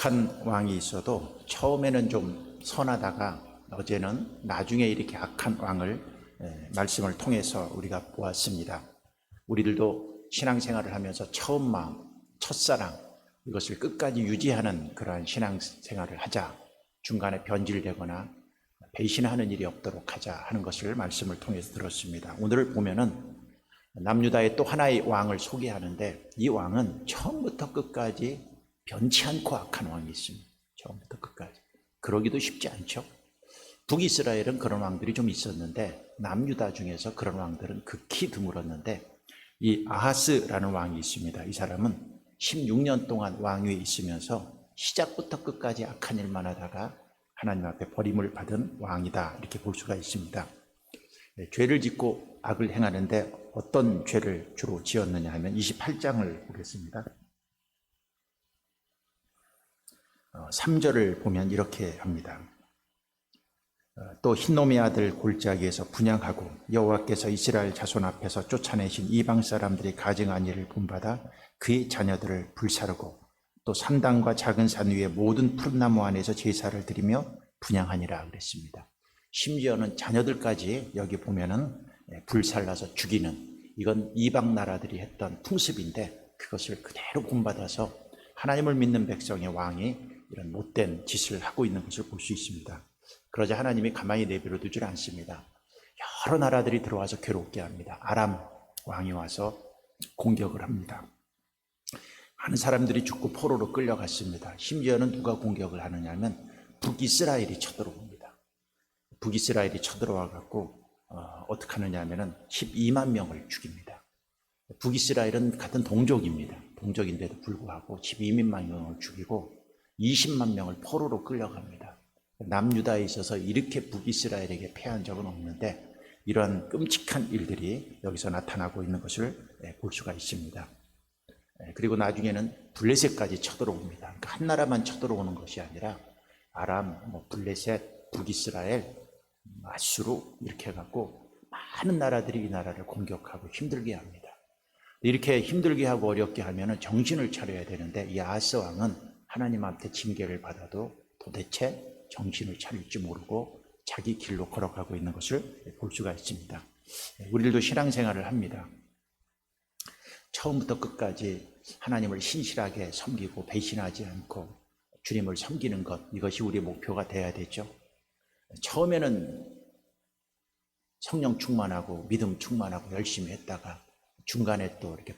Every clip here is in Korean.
악한 왕이 있어도 처음에는 좀 선하다가 어제는 나중에 이렇게 악한 왕을 말씀을 통해서 우리가 보았습니다. 우리들도 신앙생활을 하면서 처음 마음, 첫사랑 이것을 끝까지 유지하는 그러한 신앙생활을 하자, 중간에 변질되거나 배신하는 일이 없도록 하자 하는 것을 말씀을 통해서 들었습니다. 오늘 보면은 남유다의 또 하나의 왕을 소개하는데, 이 왕은 처음부터 끝까지 변치 않고 악한 왕이 있습니다. 처음부터 끝까지. 그러기도 쉽지 않죠. 북이스라엘은 그런 왕들이 좀 있었는데 남유다 중에서 그런 왕들은 극히 드물었는데, 이 아하스라는 왕이 있습니다. 이 사람은 16년 동안 왕위에 있으면서 시작부터 끝까지 악한 일만 하다가 하나님 앞에 버림을 받은 왕이다, 이렇게 볼 수가 있습니다. 죄를 짓고 악을 행하는데 어떤 죄를 주로 지었느냐 하면 28장을 보겠습니다. 3절을 보면 이렇게 합니다. 또 흰놈의 아들 골짜기에서 분향하고 여호와께서 이스라엘 자손 앞에서 쫓아내신 이방 사람들이 가증한 일을 본받아 그의 자녀들을 불사르고 또 산당과 작은 산 위에 모든 푸른 나무 안에서 제사를 드리며 분향하니라 그랬습니다. 심지어는 자녀들까지 여기 보면은 불살라서 죽이는, 이건 이방 나라들이 했던 풍습인데 그것을 그대로 본받아서 하나님을 믿는 백성의 왕이 이런 못된 짓을 하고 있는 것을 볼 수 있습니다. 그러자 하나님이 가만히 내버려 두질 않습니다. 여러 나라들이 들어와서 괴롭게 합니다. 아람 왕이 와서 공격을 합니다. 많은 사람들이 죽고 포로로 끌려갔습니다. 심지어는 누가 공격을 하느냐면 북이스라엘이 쳐들어옵니다. 북이스라엘이 쳐들어와 갖고 어떻게 하느냐 하면은 12만 명을 죽입니다. 북이스라엘은 같은 동족입니다. 동족인데도 불구하고 12만 명을 죽이고 20만 명을 포로로 끌려갑니다. 남유다에 있어서 이렇게 북이스라엘에게 패한 적은 없는데 이러한 끔찍한 일들이 여기서 나타나고 있는 것을 볼 수가 있습니다. 그리고 나중에는 블레셋까지 쳐들어옵니다. 그러니까 한 나라만 쳐들어오는 것이 아니라 아람, 블레셋, 북이스라엘, 아수르 이렇게 해갖고 많은 나라들이 이 나라를 공격하고 힘들게 합니다. 이렇게 힘들게 하고 어렵게 하면은 정신을 차려야 되는데, 이 아하스 왕은 하나님한테 징계를 받아도 도대체 정신을 차릴지 모르고 자기 길로 걸어가고 있는 것을 볼 수가 있습니다. 우리들도 신앙생활을 합니다. 처음부터 끝까지 하나님을 신실하게 섬기고 배신하지 않고 주님을 섬기는 것, 이것이 우리의 목표가 돼야 되죠. 처음에는 성령 충만하고 믿음 충만하고 열심히 했다가 중간에 또 이렇게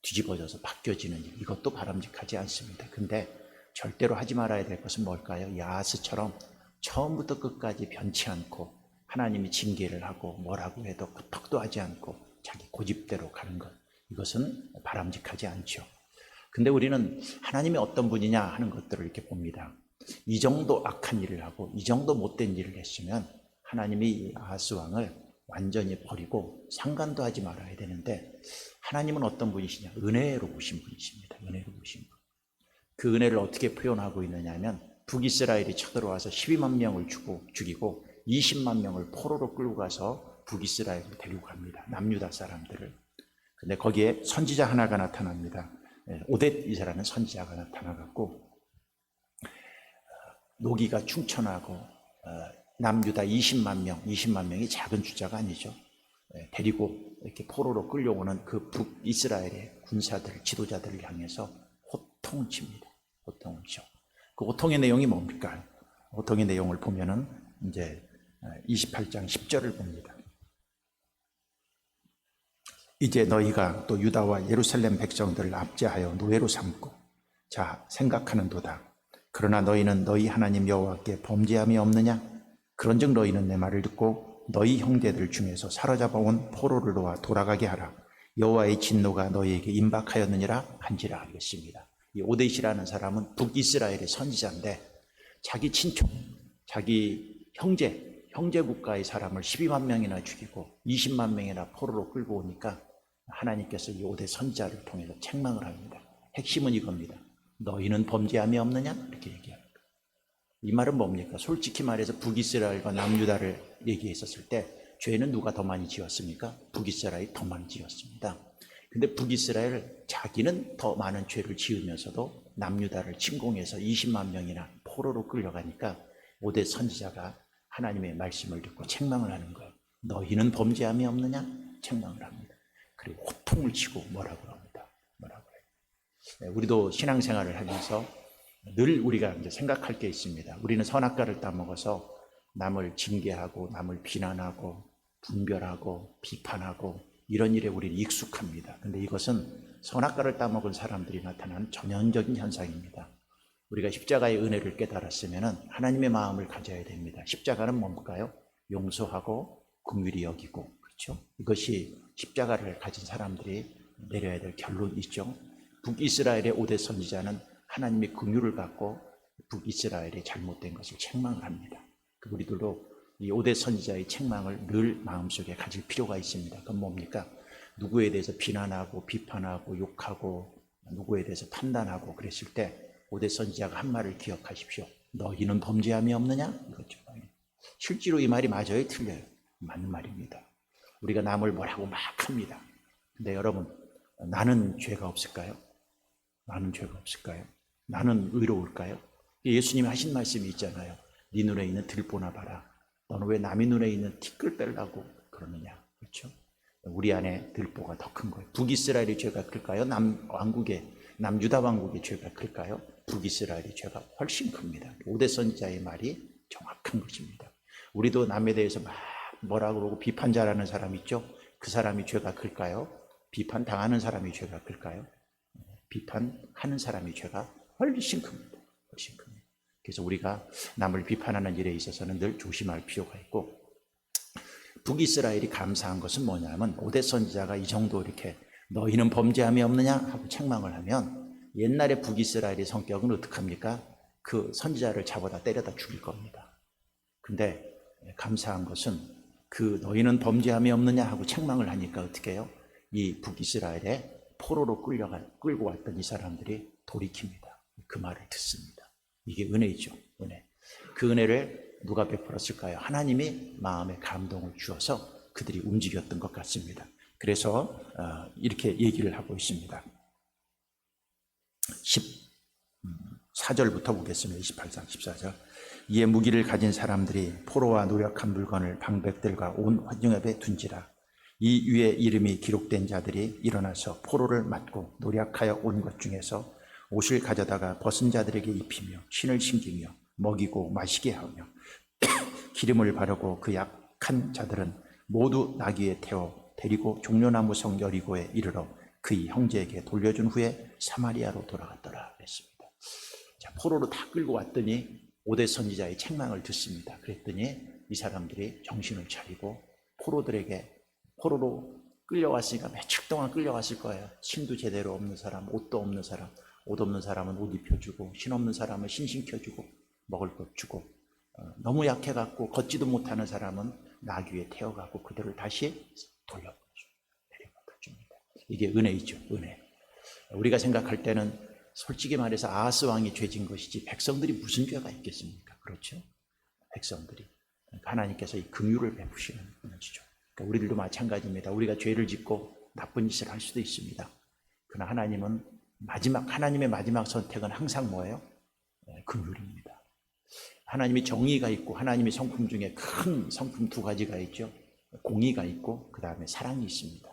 뒤집어져서 바뀌어지는 일, 이것도 바람직하지 않습니다. 근데 절대로 하지 말아야 될 것은 뭘까요? 야하스처럼 처음부터 끝까지 변치 않고 하나님이 징계를 하고 뭐라고 해도 끄떡도 하지 않고 자기 고집대로 가는 것, 이것은 바람직하지 않죠. 근데 우리는 하나님이 어떤 분이냐 하는 것들을 이렇게 봅니다. 이 정도 악한 일을 하고 이 정도 못된 일을 했으면 하나님이 이 아하스 왕을 완전히 버리고 상관도 하지 말아야 되는데, 하나님은 어떤 분이시냐? 은혜로우신 분이십니다. 은혜로우신 분. 그 은혜를 어떻게 표현하고 있느냐 하면 북이스라엘이 쳐들어와서 12만 명을 죽이고 20만 명을 포로로 끌고 가서 북이스라엘을 데리고 갑니다. 남유다 사람들을. 근데 거기에 선지자 하나가 나타납니다. 오뎃이라는 선지자가 나타나갖고 노기가 충천하고 남유다 20만 명이 작은 숫자가 아니죠. 데리고 이렇게 포로로 끌려오는 그 북이스라엘의 군사들, 지도자들을 향해서 호통을 칩니다. 호통을 쳐. 그 호통의 내용이 뭡니까? 호통의 내용을 보면은 이제 28장 10절을 봅니다. 이제 너희가 또 유다와 예루살렘 백성들을 압제하여 노예로 삼고 자 생각하는도다. 그러나 너희는 너희 하나님 여호와께 범죄함이 없느냐? 그런즉 너희는 내 말을 듣고 너희 형제들 중에서 사로잡아온 포로를 놓아 돌아가게 하라. 여호와의 진노가 너희에게 임박하였느니라 한지라 하겠습니다. 이 오뎃이라는 사람은 북이스라엘의 선지자인데 자기 친족, 자기 형제 국가의 사람을 12만 명이나 죽이고 20만 명이나 포로로 끌고 오니까 하나님께서 이 오뎃 선지자를 통해서 책망을 합니다. 핵심은 이겁니다. 너희는 범죄함이 없느냐? 이렇게 얘기합니다. 이 말은 뭡니까? 솔직히 말해서 북이스라엘과 남유다를 얘기했었을 때 죄는 누가 더 많이 지었습니까? 북이스라엘이 더 많이 지었습니다. 근데 북이스라엘 자기는 더 많은 죄를 지으면서도 남유다를 침공해서 20만 명이나 포로로 끌려가니까 5대 선지자가 하나님의 말씀을 듣고 책망을 하는 거예요. 너희는 범죄함이 없느냐? 책망을 합니다. 그리고 호통을 치고 뭐라고 합니다. 뭐라고 해요. 네, 우리도 신앙생활을 하면서 늘 우리가 이제 생각할 게 있습니다. 우리는 선악과를 따먹어서 남을 징계하고 남을 비난하고 분별하고 비판하고 이런 일에 우리는 익숙합니다. 근데 이것은 선악과를 따먹은 사람들이 나타나는 전형적인 현상입니다. 우리가 십자가의 은혜를 깨달았으면 하나님의 마음을 가져야 됩니다. 십자가는 뭘까요? 용서하고 긍휼히 여기고, 그렇죠? 이것이 십자가를 가진 사람들이 내려야 될 결론이죠. 북이스라엘의 5대 선지자는 하나님의 긍휼을 갖고 북이스라엘의 잘못된 것을 책망을 합니다. 우리들도 이 5대 선지자의 책망을 늘 마음속에 가질 필요가 있습니다. 그건 뭡니까? 누구에 대해서 비난하고 비판하고 욕하고 누구에 대해서 판단하고 그랬을 때 5대 선지자가 한 말을 기억하십시오. 너희는 범죄함이 없느냐? 이거죠. 실제로 이 말이 맞아요? 틀려요? 맞는 말입니다. 우리가 남을 뭐라고 막 합니다. 근데 여러분, 나는 죄가 없을까요? 나는 죄가 없을까요? 나는 의로울까요? 예수님이 하신 말씀이 있잖아요. 네 눈에 있는 들보나 봐라. 너는 왜 남의 눈에 있는 티끌 빼려고 그러느냐. 그렇죠? 우리 안에 들보가 더 큰 거예요. 북이스라엘의 죄가 클까요? 남유다 왕국의 죄가 클까요? 북이스라엘의 죄가 훨씬 큽니다. 5대 선지자의 말이 정확한 것입니다. 우리도 남에 대해서 막 뭐라 그러고 비판 잘하는 사람 있죠? 그 사람이 죄가 클까요? 비판 당하는 사람이 죄가 클까요? 비판하는 사람이 죄가 훨씬 큽니다. 훨씬 큽니다. 그래서 우리가 남을 비판하는 일에 있어서는 늘 조심할 필요가 있고, 북이스라엘이 감사한 것은 뭐냐면 5대 선지자가 이 정도 이렇게 너희는 범죄함이 없느냐 하고 책망을 하면 옛날에 북이스라엘의 성격은 어떡합니까? 그 선지자를 잡아다 때려다 죽일 겁니다. 근데 감사한 것은 그 너희는 범죄함이 없느냐 하고 책망을 하니까 어떻게 해요? 이 북이스라엘에 포로로 끌고 왔던 이 사람들이 돌이킵니다. 그 말을 듣습니다. 이게 은혜이죠. 은혜. 그 은혜를 누가 베풀었을까요? 하나님이 마음에 감동을 주어서 그들이 움직였던 것 같습니다. 그래서 이렇게 얘기를 하고 있습니다. 14절부터 보겠습니다. 28장 14절. 이에 무기를 가진 사람들이 포로와 노력한 물건을 방백들과 온 환영협에 둔지라. 이 위에 이름이 기록된 자들이 일어나서 포로를 맞고 노력하여 온 것 중에서 옷을 가져다가 벗은 자들에게 입히며 신을 신기며 먹이고 마시게 하며 기름을 바르고 그 약한 자들은 모두 나귀에 태워 데리고 종려나무 성 여리고에 이르러 그의 형제에게 돌려준 후에 사마리아로 돌아갔더라 그랬습니다. 자, 포로로 다 끌고 왔더니 5대 선지자의 책망을 듣습니다. 그랬더니 이 사람들이 정신을 차리고 포로로 끌려왔으니까 며칠 동안 끌려왔을 거예요. 신도 제대로 없는 사람, 옷도 없는 사람, 옷 없는 사람은 옷 입혀주고 신 없는 사람은 신 신켜주고 먹을 것 주고 너무 약해갖고 걷지도 못하는 사람은 나귀에 태워가고 그들을 다시 돌려보죠. 내려가 줍니다. 이게 은혜이죠. 은혜. 우리가 생각할 때는 솔직히 말해서 아하스 왕이 죄진 것이지 백성들이 무슨 죄가 있겠습니까? 그렇죠? 백성들이. 그러니까 하나님께서 이 긍휼을 베푸시는 것이죠. 그러니까 우리들도 마찬가지입니다. 우리가 죄를 짓고 나쁜 짓을 할 수도 있습니다. 그러나 하나님의 마지막 선택은 항상 뭐예요? 긍휼입니다. 하나님이 정의가 있고 하나님의 성품 중에 큰 성품 두 가지가 있죠. 공의가 있고 그 다음에 사랑이 있습니다.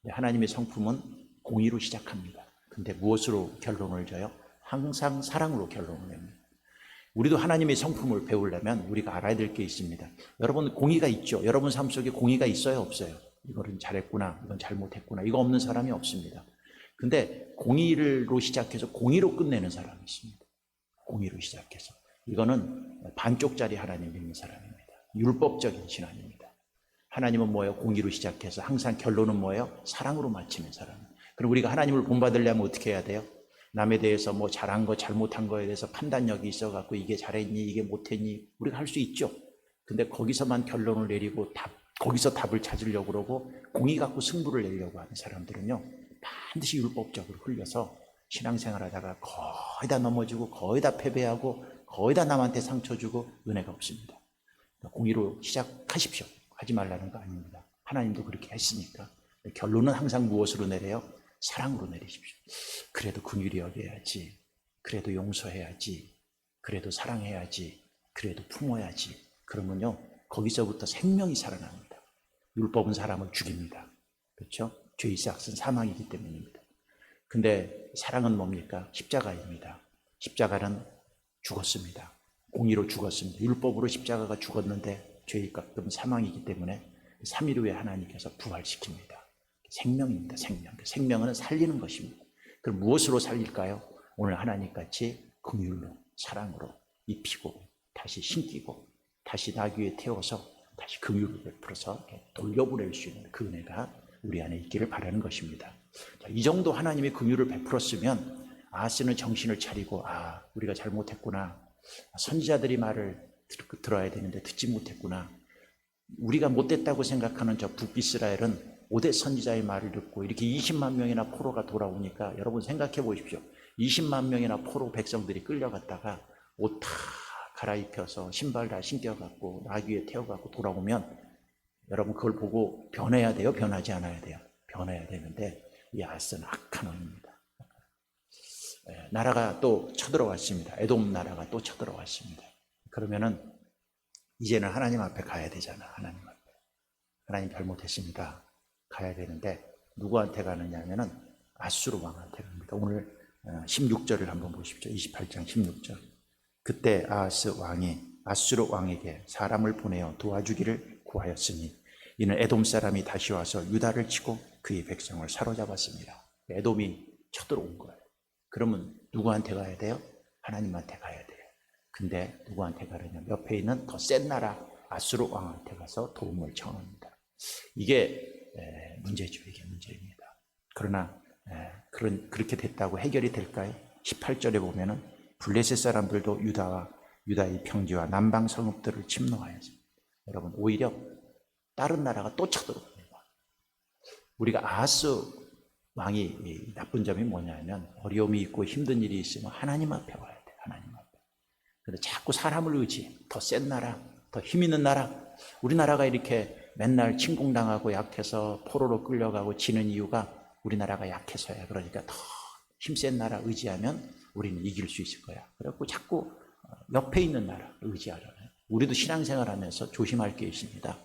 하나님의 성품은 공의로 시작합니다. 근데 무엇으로 결론을 져요? 항상 사랑으로 결론을 냅니다. 우리도 하나님의 성품을 배우려면 우리가 알아야 될 게 있습니다. 여러분 공의가 있죠. 여러분 삶 속에 공의가 있어요? 없어요? 이거는 잘했구나, 이건 잘못했구나, 이거 없는 사람이 없습니다. 근데 공의로 시작해서 공의로 끝내는 사람이 있습니다. 공의로 시작해서. 이거는 반쪽짜리 하나님 믿는 사람입니다. 율법적인 신앙입니다. 하나님은 뭐예요? 공의로 시작해서 항상 결론은 뭐예요? 사랑으로 마치는 사람. 그럼 우리가 하나님을 본받으려면 어떻게 해야 돼요? 남에 대해서 뭐 잘한 거 잘못한 거에 대해서 판단력이 있어갖고 이게 잘했니 이게 못했니 우리가 할 수 있죠. 근데 거기서만 결론을 내리고 거기서 답을 찾으려고 그러고 공의 갖고 승부를 내려고 하는 사람들은요 반드시 율법적으로 흘려서 신앙생활 하다가 거의 다 넘어지고 거의 다 패배하고 거의 다 남한테 상처 주고 은혜가 없습니다. 공의로 시작하십시오. 하지 말라는 거 아닙니다. 하나님도 그렇게 했으니까. 결론은 항상 무엇으로 내려요? 사랑으로 내리십시오. 그래도 긍휼히 여겨야지, 그래도 용서해야지, 그래도 사랑해야지, 그래도 품어야지. 그러면요, 거기서부터 생명이 살아납니다. 율법은 사람을 죽입니다. 그렇죠? 죄의 삭은 사망이기 때문입니다. 근데 사랑은 뭡니까? 십자가입니다. 십자가는 죽었습니다. 공의로 죽었습니다. 율법으로 십자가가 죽었는데 죄의 값은 사망이기 때문에 3일 후에 하나님께서 부활시킵니다. 생명입니다. 생명. 생명은 살리는 것입니다. 그럼 무엇으로 살릴까요? 오늘 하나님같이 긍휼로, 사랑으로 입히고 다시 신기고 다시 나귀에 태워서 다시 긍휼을 베풀어서 돌려보낼 수 있는 그 은혜가 우리 안에 있기를 바라는 것입니다. 자, 이 정도 하나님의 긍휼을 베풀었으면 아하스는 정신을 차리고 우리가 잘못했구나. 선지자들이 말을 들어야 되는데 듣지 못했구나. 우리가 못됐다고 생각하는 저 북이스라엘은 5대 선지자의 말을 듣고 이렇게 20만 명이나 포로가 돌아오니까 여러분 생각해 보십시오. 20만 명이나 포로 백성들이 끌려갔다가 옷 다 갈아입혀서 신발 다 신겨갖고 나귀에 태워갖고 돌아오면 여러분 그걸 보고 변해야 돼요? 변하지 않아야 돼요? 변해야 되는데 이 아하스는 악한 왕입니다. 나라가 또 쳐들어왔습니다. 에돔 나라가 또 쳐들어왔습니다. 그러면은 이제는 하나님 앞에 가야 되잖아. 하나님 앞에. 하나님 잘못했습니다. 가야 되는데 누구한테 가느냐 하면은 아수르 왕한테 갑니다. 오늘 16절을 한번 보십시오. 28장 16절. 그때 아하스 왕이 아수르 왕에게 사람을 보내어 도와주기를 구하였으니 이는 에돔 사람이 다시 와서 유다를 치고 그의 백성을 사로잡았습니다. 에돔이 쳐들어온 거예요. 그러면 누구한테 가야 돼요? 하나님한테 가야 돼요. 근데 누구한테 가느냐? 옆에 있는 더 센 나라 아수르 왕한테 가서 도움을 청합니다. 이게 문제죠. 이게 문제입니다. 그러나 그렇게 됐다고 해결이 될까요? 18절에 보면은 블레셋 사람들도 유다의 평지와 남방 성읍들을 침노하여서 여러분 오히려 다른 나라가 또 쳐들어옵니다. 우리가 아하스 왕이 나쁜 점이 뭐냐면 어려움이 있고 힘든 일이 있으면 하나님 앞에 와야 돼. 하나님 앞에. 근데 자꾸 사람을 의지해. 더 센 나라, 더 힘 있는 나라. 우리나라가 이렇게 맨날 침공당하고 약해서 포로로 끌려가고 지는 이유가 우리나라가 약해서야. 그러니까 더 힘센 나라 의지하면 우리는 이길 수 있을 거야. 그래갖고 자꾸 옆에 있는 나라 의지하잖아요. 우리도 신앙생활하면서 조심할 게 있습니다.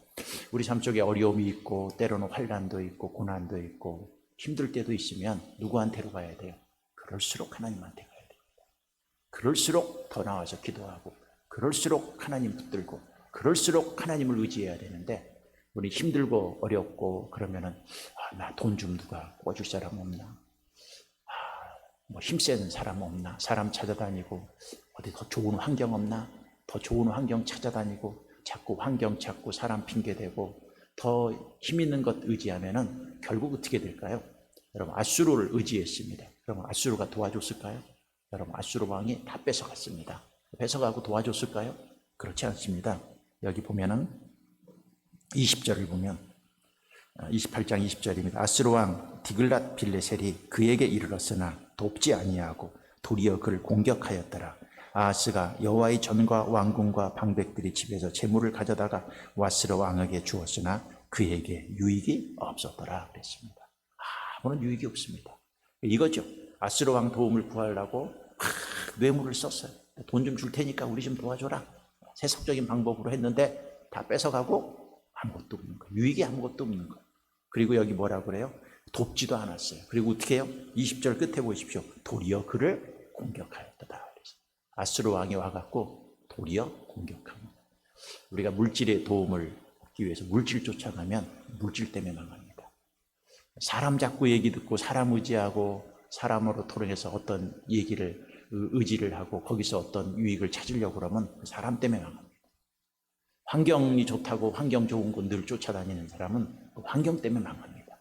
우리 삶 속에 어려움이 있고 때로는 환난도 있고 고난도 있고 힘들 때도 있으면 누구한테로 가야 돼요? 그럴수록 하나님한테 가야 됩니다. 그럴수록 더 나와서 기도하고 그럴수록 하나님 붙들고 그럴수록 하나님을 의지해야 되는데 우리 힘들고 어렵고 그러면은 나 돈 좀 누가 꿔줄 사람 없나? 뭐 힘센 사람 없나? 사람 찾아다니고 어디 더 좋은 환경 없나? 더 좋은 환경 찾아다니고 자꾸 환경 찾고 사람 핑계대고 더 힘 있는 것 의지하면은 결국 어떻게 될까요? 여러분 아수르를 의지했습니다. 그럼 아수르가 도와줬을까요? 여러분 아수르 왕이 다 뺏어갔습니다. 뺏어가고 도와줬을까요? 그렇지 않습니다. 여기 보면은 20절을 보면 28장 20절입니다. 아수르 왕 디글랏 빌레셀이 그에게 이르렀으나 돕지 아니하고 도리어 그를 공격하였더라. 아하스가 여호와의 전과 왕궁과 방백들이 집에서 재물을 가져다가 아수르 왕에게 주었으나 그에게 유익이 없었더라 그랬습니다. 아무런 유익이 없습니다. 이거죠. 아수르 왕 도움을 구하려고 막 뇌물을 썼어요. 돈 좀 줄 테니까 우리 좀 도와줘라. 세속적인 방법으로 했는데 다 뺏어가고 아무것도 없는 거예요. 유익이 아무것도 없는 거예요. 그리고 여기 뭐라고 그래요? 돕지도 않았어요. 그리고 어떻게 해요? 20절 끝에 보십시오. 도리어 그를 공격하였다. 아수르 왕이 와갖고 도리어 공격합니다. 우리가 물질의 도움을 얻기 위해서 물질 쫓아가면 물질 때문에 망합니다. 사람 자꾸 얘기 듣고 사람 의지하고 사람으로 토론해서 어떤 얘기를 의지를 하고 거기서 어떤 유익을 찾으려고 그러면 사람 때문에 망합니다. 환경이 좋다고 환경 좋은 곳 늘 쫓아다니는 사람은 환경 때문에 망합니다.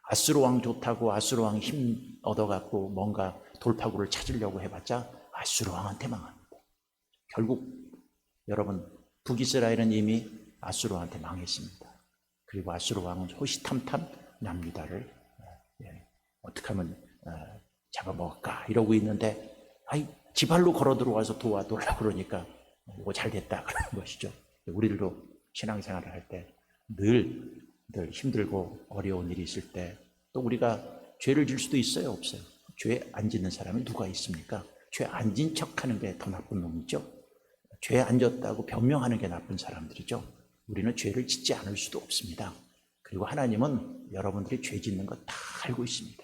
아수르 왕 좋다고 아수르 왕 힘 얻어갖고 뭔가 돌파구를 찾으려고 해봤자 아수르 왕한테 망합니다. 결국 여러분 북이스라엘은 이미 아수르 왕한테 망했습니다. 그리고 아수르 왕은 호시탐탐 남유다를 어떻게 하면 잡아먹을까 이러고 있는데 지발로 걸어 들어와서 도와달라고 그러니까 이거 잘 됐다 그런 것이죠. 우리들도 신앙생활을 할 때 늘 힘들고 어려운 일이 있을 때 또 우리가 죄를 질 수도 있어요, 없어요? 죄 안 짓는 사람이 누가 있습니까? 죄 안 진 척하는 게 더 나쁜 놈이죠. 죄 안 졌다고 변명하는 게 나쁜 사람들이죠. 우리는 죄를 짓지 않을 수도 없습니다. 그리고 하나님은 여러분들이 죄 짓는 거 다 알고 있습니다.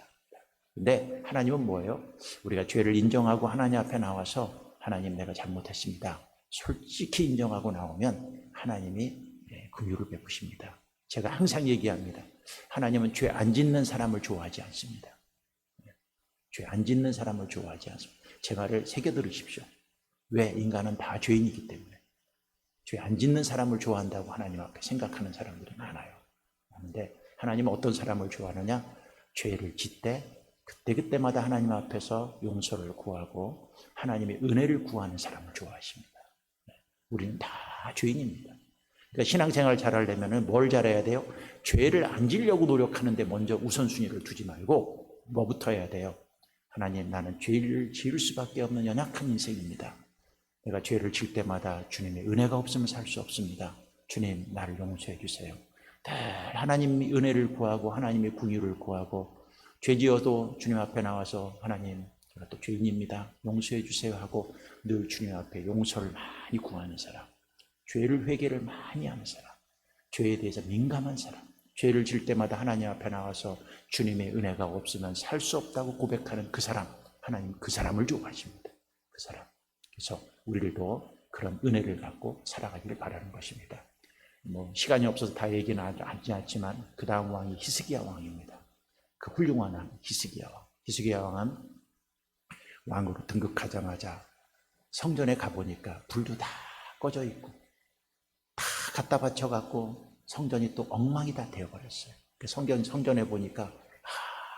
근데 하나님은 뭐예요? 우리가 죄를 인정하고 하나님 앞에 나와서 하나님 내가 잘못했습니다. 솔직히 인정하고 나오면 하나님이 긍휼을 베푸십니다. 제가 항상 얘기합니다. 하나님은 죄 안 짓는 사람을 좋아하지 않습니다. 죄 안 짓는 사람을 좋아하지 않습니다. 제 말을 새겨 들으십시오. 왜? 인간은 다 죄인이기 때문에. 죄 안 짓는 사람을 좋아한다고 하나님 앞에 생각하는 사람들이 많아요. 그런데 하나님은 어떤 사람을 좋아하느냐? 죄를 짓되 그때그때마다 하나님 앞에서 용서를 구하고 하나님의 은혜를 구하는 사람을 좋아하십니다. 우리는 다 죄인입니다. 그러니까 신앙생활 잘하려면 뭘 잘해야 돼요? 죄를 안 지려고 노력하는데 먼저 우선순위를 두지 말고 뭐부터 해야 돼요? 하나님, 나는 죄를 지을 수밖에 없는 연약한 인생입니다. 내가 죄를 질 때마다 주님의 은혜가 없으면 살 수 없습니다. 주님, 나를 용서해 주세요. 늘 하나님의 은혜를 구하고 하나님의 긍휼을 구하고 죄 지어도 주님 앞에 나와서 하나님, 제가 또 죄인입니다. 용서해 주세요 하고 늘 주님 앞에 용서를 많이 구하는 사람, 죄를 회개를 많이 하는 사람, 죄에 대해서 민감한 사람, 죄를 질 때마다 하나님 앞에 나와서 주님의 은혜가 없으면 살 수 없다고 고백하는 그 사람, 하나님 그 사람을 좋아하십니다. 그 사람. 그래서 우리들도 그런 은혜를 갖고 살아가기를 바라는 것입니다. 시간이 없어서 다 얘기는 하지 않지만 그 다음 왕이 히스기야 왕입니다. 그 훌륭한 왕 히스기야 왕. 히스기야 왕은 왕으로 등극하자마자 성전에 가보니까 불도 다 꺼져 있고 다 갖다 바쳐갖고 성전이 또 엉망이 다 되어버렸어요. 성전에 보니까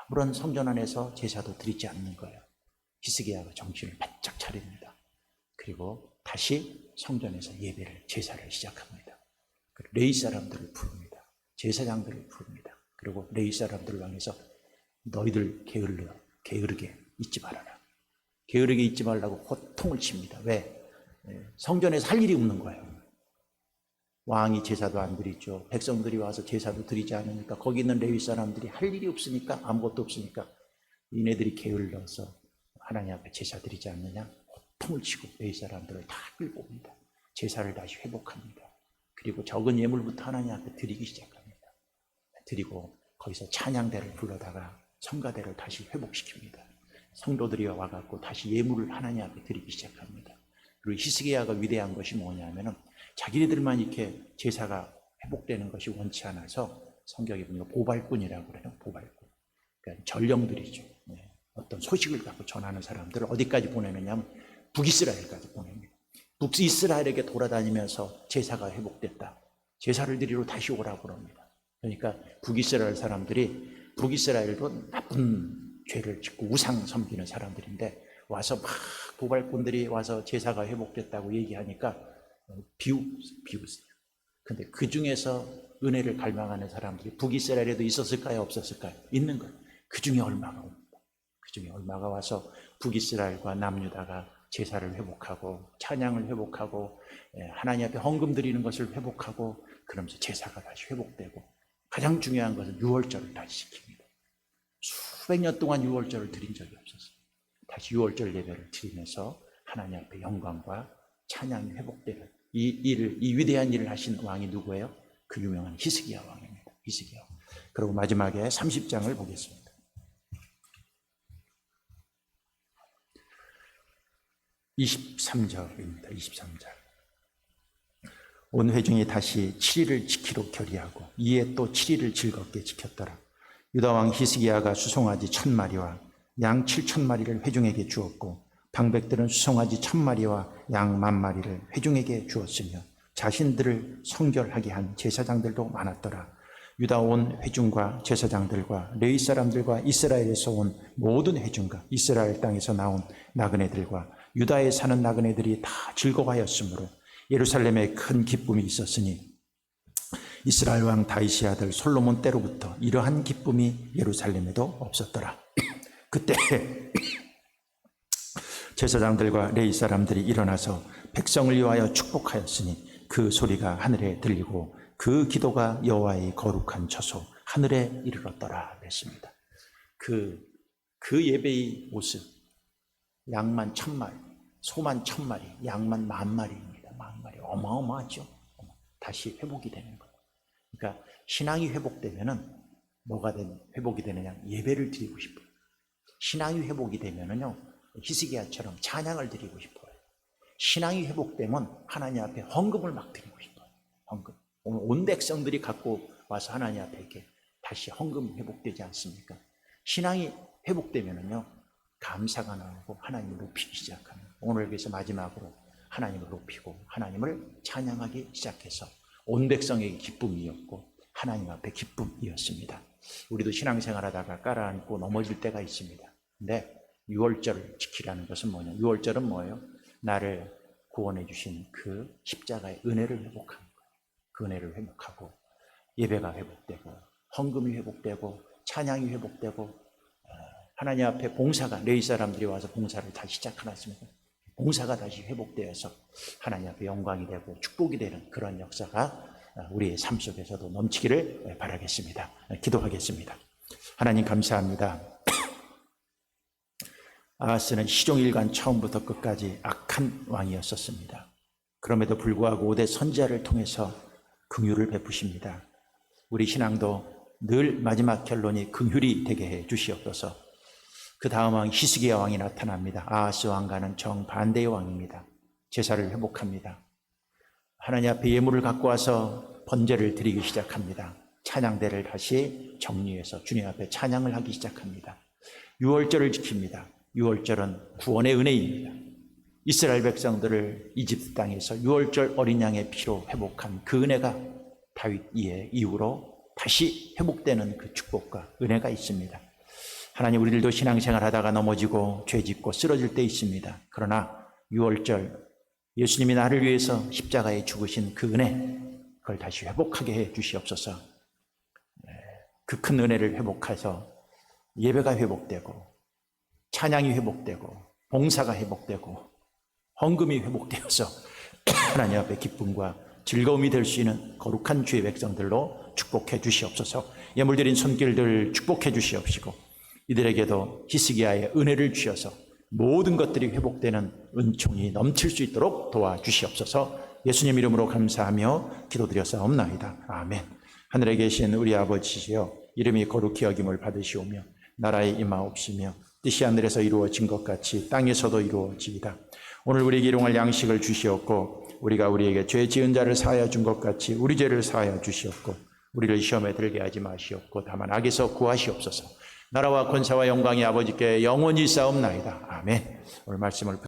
아무런 성전 안에서 제사도 드리지 않는 거예요. 히스기야가 정신을 바짝 차립니다. 그리고 다시 성전에서 예배를, 제사를 시작합니다. 레위 사람들을 부릅니다. 제사장들을 부릅니다. 그리고 레위 사람들을 향해서 너희들 게으르게 있지 말아라. 게으르게 있지 말라고 호통을 칩니다. 왜? 성전에서 할 일이 없는 거예요. 왕이 제사도 안 드리죠. 백성들이 와서 제사도 드리지 않으니까 거기 있는 레위 사람들이 할 일이 없으니까, 아무것도 없으니까 이네들이 게을러서 하나님 앞에 제사 드리지 않느냐? 호통을 치고 레위 사람들을 다 끌고 옵니다. 제사를 다시 회복합니다. 그리고 적은 예물부터 하나님 앞에 드리기 시작합니다. 드리고 거기서 찬양대를 불러다가 성가대를 다시 회복시킵니다. 성도들이 와갖고 다시 예물을 하나님 앞에 드리기 시작합니다. 그리고 히스기야가 위대한 것이 뭐냐면은 자기네들만 이렇게 제사가 회복되는 것이 원치 않아서 성경에 보니까 보발꾼이라고 그래요. 보발꾼. 그러니까 전령들이죠. 어떤 소식을 갖고 전하는 사람들을 어디까지 보내느냐 하면 북이스라엘까지 보냅니다. 북이스라엘에게 돌아다니면서 제사가 회복됐다. 제사를 드리러 다시 오라고 그럽니다. 그러니까 북이스라엘 사람들이, 북이스라엘도 나쁜 죄를 짓고 우상 섬기는 사람들인데 와서 막 보발꾼들이 와서 제사가 회복됐다고 얘기하니까 비웃어요. 근데 그 중에서 은혜를 갈망하는 사람들이 북이스라엘에도 있었을까요? 없었을까요? 있는 거예요. 그 중에 얼마가 옵니다. 그 중에 얼마가 와서 북이스라엘과 남유다가 제사를 회복하고 찬양을 회복하고 하나님 앞에 헌금 드리는 것을 회복하고 그러면서 제사가 다시 회복되고 가장 중요한 것은 유월절을 다시 지킵니다. 수백 년 동안 유월절을 드린 적이 없었어요. 다시 유월절 예배를 드리면서 하나님 앞에 영광과 찬양이 회복되는 이 위대한 일을 하신 왕이 누구예요? 그 유명한 히스기야 왕입니다. 히스기야 왕. 그리고 마지막에 30장을 보겠습니다. (23절입니다) 23절. 온 회중이 다시 7일을 지키러 결의하고 이에 또 7일을 즐겁게 지켰더라. 유다왕 히스기야가 수송아지 1000마리와 양 7000마리를 회중에게 주었고 방백들은 수송아지 1000마리와 양 10,000마리를 회중에게 주었으며 자신들을 성결하게 한 제사장들도 많았더라. 유다 온 회중과 제사장들과 레위 사람들과 이스라엘에서 온 모든 회중과 이스라엘 땅에서 나온 나그네들과 유다에 사는 나그네들이 다 즐거워하였으므로 예루살렘에 큰 기쁨이 있었으니 이스라엘 왕 다윗의 아들 솔로몬 때로부터 이러한 기쁨이 예루살렘에도 없었더라. 그때 제사장들과 레위 사람들이 일어나서 백성을 위하여 축복하였으니 그 소리가 하늘에 들리고 그 기도가 여호와의 거룩한 처소 하늘에 이르렀더라 그랬습니다. 그 예배의 모습, 양만 1000마리, 소만 1000마리, 양만 10,000마리입니다. 10,000마리. 어마어마하죠. 다시 회복이 되는 거예요. 그러니까 신앙이 회복되면은 뭐가 회복이 되느냐? 예배를 드리고 싶어요. 신앙이 회복이 되면은요, 히스기야처럼 찬양을 드리고 싶어요. 신앙이 회복되면 하나님 앞에 헌금을 막 드리고 싶어요. 헌금. 오늘 온 백성들이 갖고 와서 하나님 앞에 이렇게 다시 헌금 회복되지 않습니까? 신앙이 회복되면은요, 감사가 나오고 하나님을 높이기 시작합니다. 오늘 그래서 마지막으로 하나님을 높이고 하나님을 찬양하기 시작해서 온 백성에게 기쁨이었고 하나님 앞에 기쁨이었습니다. 우리도 신앙생활하다가 깔아앉고 넘어질 때가 있습니다. 근데 유월절을 지키라는 것은 뭐냐? 유월절은 뭐예요? 나를 구원해 주신 그 십자가의 은혜를 회복하는 거예요. 그 은혜를 회복하고 예배가 회복되고 헌금이 회복되고 찬양이 회복되고 하나님 앞에 봉사가, 레위 사람들이 와서 봉사를 다시 시작하놨습니다. 봉사가 다시 회복되어서 하나님 앞에 영광이 되고 축복이 되는 그런 역사가 우리의 삶 속에서도 넘치기를 바라겠습니다. 기도하겠습니다. 하나님 감사합니다. 아하스는 시종일관 처음부터 끝까지 악한 왕이었었습니다. 그럼에도 불구하고 5대 선지자를 통해서 긍휼을 베푸십니다. 우리 신앙도 늘 마지막 결론이 긍휼이 되게 해 주시옵소서. 그 다음 왕 히스기야 왕이 나타납니다. 아하스 왕과는 정반대의 왕입니다. 제사를 회복합니다. 하나님 앞에 예물을 갖고 와서 번제를 드리기 시작합니다. 찬양대를 다시 정리해서 주님 앞에 찬양을 하기 시작합니다. 유월절을 지킵니다. 유월절은 구원의 은혜입니다. 이스라엘 백성들을 이집트 땅에서 유월절 어린 양의 피로 회복한 그 은혜가 다윗 이후로 다시 회복되는 그 축복과 은혜가 있습니다. 하나님, 우리들도 신앙생활 하다가 넘어지고 죄짓고 쓰러질 때 있습니다. 그러나 유월절 예수님이 나를 위해서 십자가에 죽으신 그 은혜, 그걸 다시 회복하게 해 주시옵소서. 그 큰 은혜를 회복해서 예배가 회복되고 찬양이 회복되고 봉사가 회복되고 헌금이 회복되어서 하나님 앞에 기쁨과 즐거움이 될 수 있는 거룩한 주의 백성들로 축복해 주시옵소서. 예물드린 손길들 축복해 주시옵시고 이들에게도 히스기야의 은혜를 주셔서 모든 것들이 회복되는 은총이 넘칠 수 있도록 도와주시옵소서. 예수님 이름으로 감사하며 기도드렸사옵나이다. 아멘. 하늘에 계신 우리 아버지시여, 이름이 거룩히 여김을 받으시오며 나라에 임하옵시며 뜻이 하늘에서 이루어진 것 같이 땅에서도 이루어지이다. 오늘 우리에게 일용할 양식을 주시옵고 우리가 우리에게 죄 지은 자를 사하여 준 것 같이 우리 죄를 사하여 주시옵고 우리를 시험에 들게 하지 마시옵고 다만 악에서 구하시옵소서. 나라와 권세와 영광이 아버지께 영원히 있사옵나이다. 아멘. 오늘 말씀을